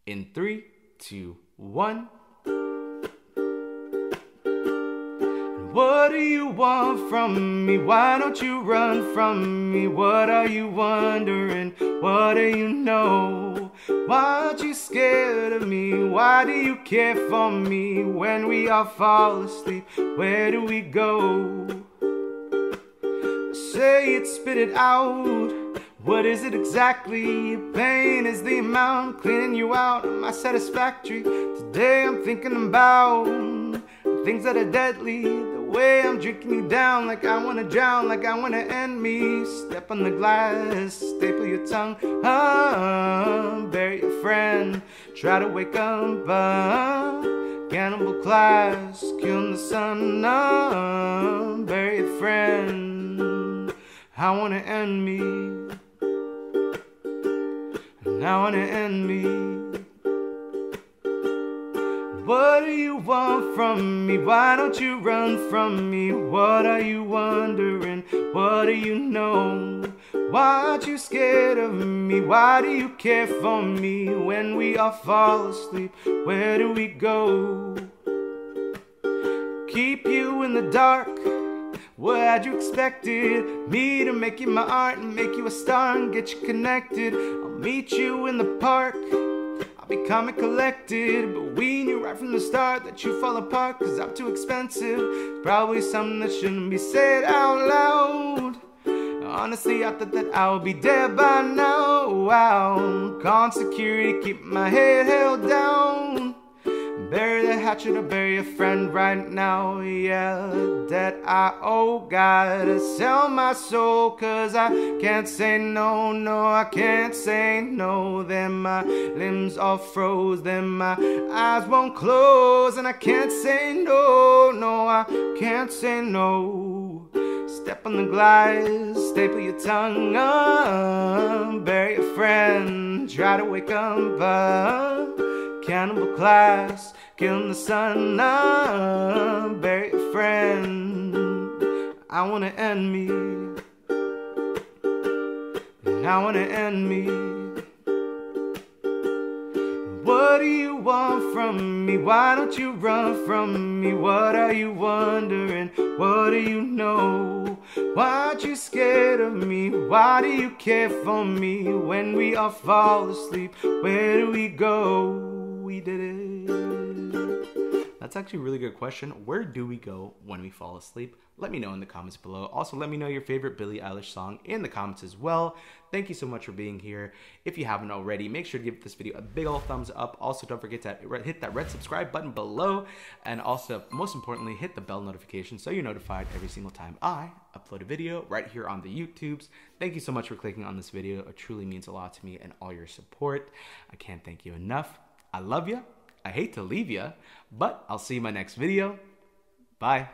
In 3, 2, 1. What do you want from me? Why don't you run from me? What are you wondering? What do you know? Why aren't you scared of me? Why do you care for me? When we all fall asleep, where do we go? Say it, spit it out. What is it exactly? Pain is the amount cleaning you out. Am I satisfactory? Today I'm thinking about things that are deadly. The way I'm drinking you down, like I wanna drown, like I wanna end me. Step on the glass, staple your tongue, bury your friend. Try to wake up, cannibal class, kill the sun, bury your friend. I wanna end me, and I wanna end me. What do you want from me? Why don't you run from me? What are you wondering? What do you know? Why aren't you scared of me? Why do you care for me? When we all fall asleep, where do we go? Keep you in the dark. What had you expected? Me to make you my art and make you a star and get you connected. I'll meet you in the park. I'll be calm and collected, but we knew right from the start that you fall apart, cause I'm too expensive. Probably something that shouldn't be said out loud. Honestly, I thought that I would be dead by now. Wow, calling security, keep my head held down. Bury the hatchet or bury a friend right now. Yeah, debt I owe, gotta sell my soul, cause I can't say no, no, I can't say no. Then my limbs all froze, then my eyes won't close, and I can't say no, no, I can't say no. Step on the glass, staple your tongue, bury a friend. Try to wake up, cannibal class, killing the sun, bury a friend. I wanna end me, and I wanna end me. What do you want from me? Why don't you run from me? What are you wondering? What do you know? Why aren't you scared of me? Why do you care for me? When we all fall asleep, where do we go? We did it. That's actually a really good question. Where do we go when we fall asleep? Let me know in the comments below. Also, let me know your favorite Billie Eilish song in the comments as well. Thank you so much for being here. If you haven't already, make sure to give this video a big old thumbs up. Also, don't forget to hit that red subscribe button below. And also, most importantly, hit the bell notification so you're notified every single time I upload a video right here on the YouTubes. Thank you so much for clicking on this video. It truly means a lot to me and all your support. I can't thank you enough. I love you. I hate to leave you, but I'll see you in my next video. Bye.